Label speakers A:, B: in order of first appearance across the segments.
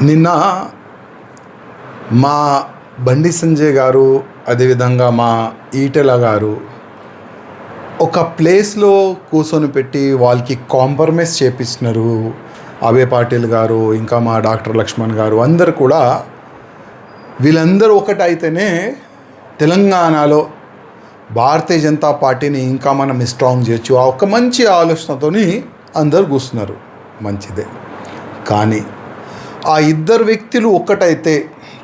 A: నిన్న మా బండి సంజయ్ గారు, అదేవిధంగా మా ఈటెల గారు ఒక ప్లేస్లో కూర్చొని పెట్టి వాళ్ళకి కాంప్రమైజ్ చేపిస్తున్నారు. అభయ్ పాటిల్ గారు, ఇంకా మా డాక్టర్ లక్ష్మణ్ గారు అందరు కూడా వీళ్ళందరూ ఒకటైతేనే తెలంగాణలో భారతీయ జనతా పార్టీని ఇంకా మనం స్ట్రాంగ్ చేయొచ్చు. ఆ ఒక మంచి ఆలోచనతో అందరు కూర్చున్నారు, మంచిదే. కానీ ఆ ఇద్దరు వ్యక్తులు ఒక్కటైతే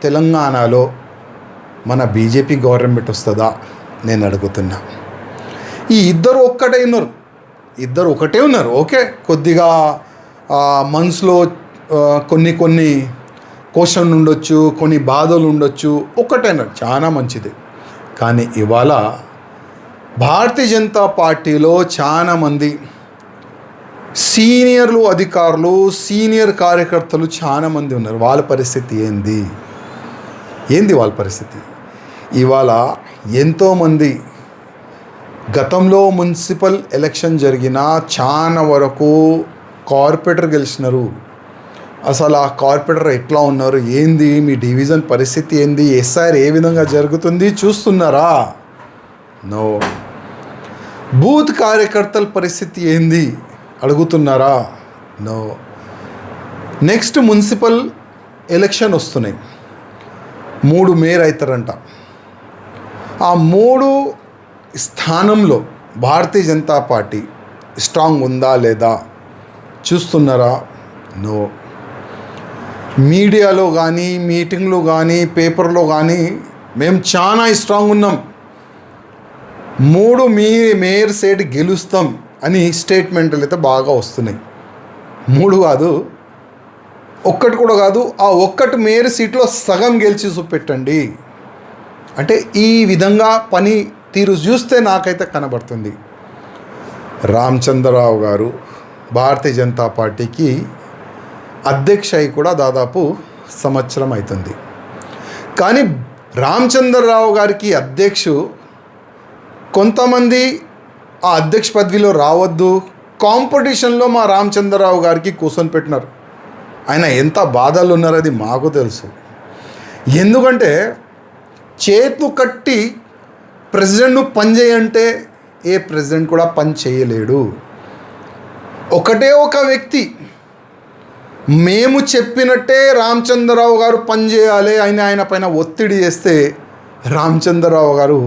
A: తెలంగాణలో మన బీజేపీ గవర్నమెంట్ వస్తుందా నేను అడుగుతున్నా. ఈ ఇద్దరు ఒక్కటే ఉన్నారు, ఇద్దరు ఒకటే ఉన్నారు. ఓకే, కొద్దిగా మనసులో కొన్ని క్వశ్చన్ ఉండొచ్చు, కొన్ని బాధలు ఉండొచ్చు, ఒక్కటేనారు, చాలా మంచిది. కానీ ఇవాళ భారతీయ జనతా పార్టీలో చాలామంది సీనియర్లు, అధికారులు, సీనియర్ కార్యకర్తలు చాలామంది ఉన్నారు. వాళ్ళ పరిస్థితి ఏంది వాళ్ళ పరిస్థితి? ఇవాళ ఎంతోమంది గతంలో మున్సిపల్ ఎలక్షన్ జరిగిన చాలా వరకు కార్పొరేటర్ గెలిచినారు. అసలు ఆ కార్పొరేటర్ ఎట్లా ఉన్నారు, ఏంది మీ డివిజన్ పరిస్థితి ఏంది, ఎస్ఐఆర్ ఏ విధంగా జరుగుతుంది చూస్తున్నారా? నో. బూత్ కార్యకర్తల పరిస్థితి ఏంది అడుగుతున్నారా? నో. నెక్స్ట్ మున్సిపల్ ఎలక్షన్ వస్తున్నాయి, 3 మేయర్ అవుతారంట. ఆ 3 స్థానంలో భారతీయ జనతా పార్టీ స్ట్రాంగ్ ఉందా లేదా చూస్తున్నారా? నో. మీడియాలో కానీ, మీటింగ్లో కానీ, పేపర్లో కానీ మేము చాలా స్ట్రాంగ్ ఉన్నాం, 3 మేయర్ సీట్ గెలుస్తాం అని స్టేట్మెంట్లు అయితే బాగా వస్తున్నాయి. 3 కాదు, ఒక్కటి కూడా కాదు, ఆ ఒక్కటి మేయర్ సీట్లో సగం గెలిచి చూపెట్టండి అంటే ఈ విధంగా పని తీరు చూస్తే నాకైతే కనబడుతుంది. రామచంద్రరావు గారు భారతీయ జనతా పార్టీకి అధ్యక్ష అయి కూడా దాదాపు సంవత్సరం అవుతుంది. కానీ రామచంద్రరావు గారికి కొంతమంది ఆ అధ్యక్ష పదవిలో రావద్దు, కాంపిటీషన్లో మా రామచంద్రరావు గారికి కూర్చొని పెట్టినారు. ఆయన ఎంత బాధలు ఉన్నారో అది మాకు తెలుసు. ఎందుకంటే చేతులు కట్టి ప్రెసిడెంట్ను పని చేయంటే ఏ ప్రెసిడెంట్ కూడా పని చేయలేడు. ఒకటే ఒక వ్యక్తి మేము చెప్పినట్టే రామచంద్రరావు గారు పని చేయాలి అని ఆయన పైన ఒత్తిడి చేస్తే రామచంద్రరావు గారు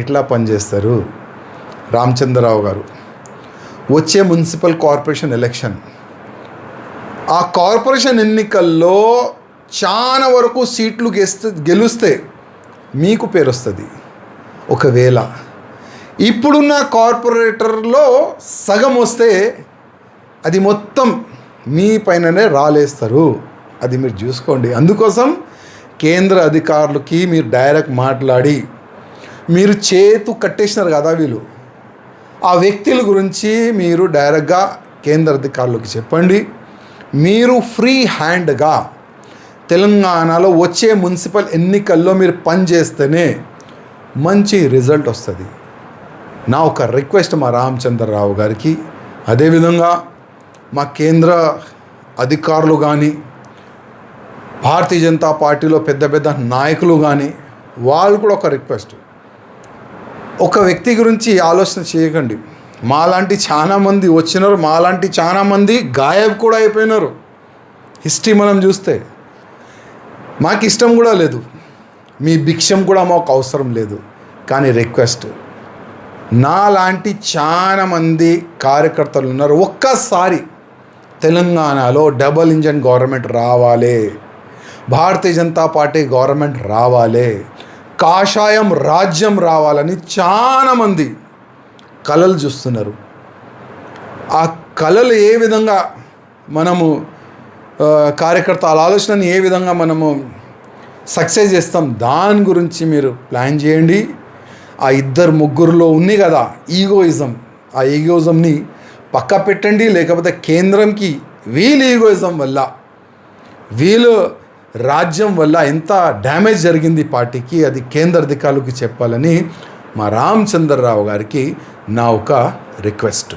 A: ఎట్లా పనిచేస్తారు? రామచంద్రరావు గారు వచ్చే మున్సిపల్ కార్పొరేషన్ ఎలక్షన్, ఆ కార్పొరేషన్ ఎన్నికల్లో చాలా వరకు సీట్లు గెలిస్తే మీకు పేరు వస్తుంది. ఒకవేళ ఇప్పుడున్న కార్పొరేటర్లో సగం వస్తే అది మొత్తం మీ పైననే రాలేస్తారు. అది మీరు చూసుకోండి. అందుకోసం కేంద్ర అధికారులకి మీరు డైరెక్ట్ మాట్లాడి, మీరు చేతు కట్టేసినారు కదా వీళ్ళు, ఆ వ్యక్తుల గురించి మీరు డైరెక్ట్గా కేంద్ర అధికారులకు చెప్పండి. మీరు ఫ్రీ హ్యాండ్గా తెలంగాణలో వచ్చే మున్సిపల్ ఎన్నికల్లో మీరు పనిచేస్తేనే మంచి రిజల్ట్ వస్తుంది. నా ఒక రిక్వెస్ట్ మా రామచంద్రరావు గారికి, అదేవిధంగా మా కేంద్ర అధికారులు కానీ, భారతీయ జనతా పార్టీలో పెద్ద నాయకులు కానీ, వాళ్ళు కూడా ఒక రిక్వెస్ట్, ఒక వ్యక్తి గురించి ఆలోచన చేయకండి. మాలాంటి చాలామంది వచ్చినారు, మాలాంటి చాలామంది గాయబ్ కూడా అయిపోయినారు. హిస్టరీ మనం చూస్తే మాకు ఇష్టం కూడా లేదు, మీ భిక్షం కూడా మాకు అవసరం లేదు. కానీ రిక్వెస్ట్, నాలాంటి చాలామంది కార్యకర్తలు ఉన్నారు, ఒక్కసారి తెలంగాణలో డబుల్ ఇంజన్ గవర్నమెంట్ రావాలి, భారతీయ జనతా పార్టీ గవర్నమెంట్ రావాలి, కాషాయం రాజ్యం రావాలని చాలామంది కలలు చూస్తున్నారు. ఆ కలలు ఏ విధంగా మనము కార్యకర్తల ఆలోచనని ఏ విధంగా మనము సక్సెస్ చేస్తాం, దాని గురించి మీరు ప్లాన్ చేయండి. ఆ 2-3లో ఉంది కదా ఈగోయిజం, ఆ ఈగోయిజంని పక్క పెట్టండి. లేకపోతే కేంద్రంకి వీళ్ళ ఈగోయిజం వల్ల, వీళ్ళు రాజ్యం వల్ల ఎంత డ్యామేజ్ జరిగింది పార్టీకి, అది కేంద్ర అధికారులకు చెప్పాలని మా రామచంద్రరావు గారికి నా ఒక రిక్వెస్ట్.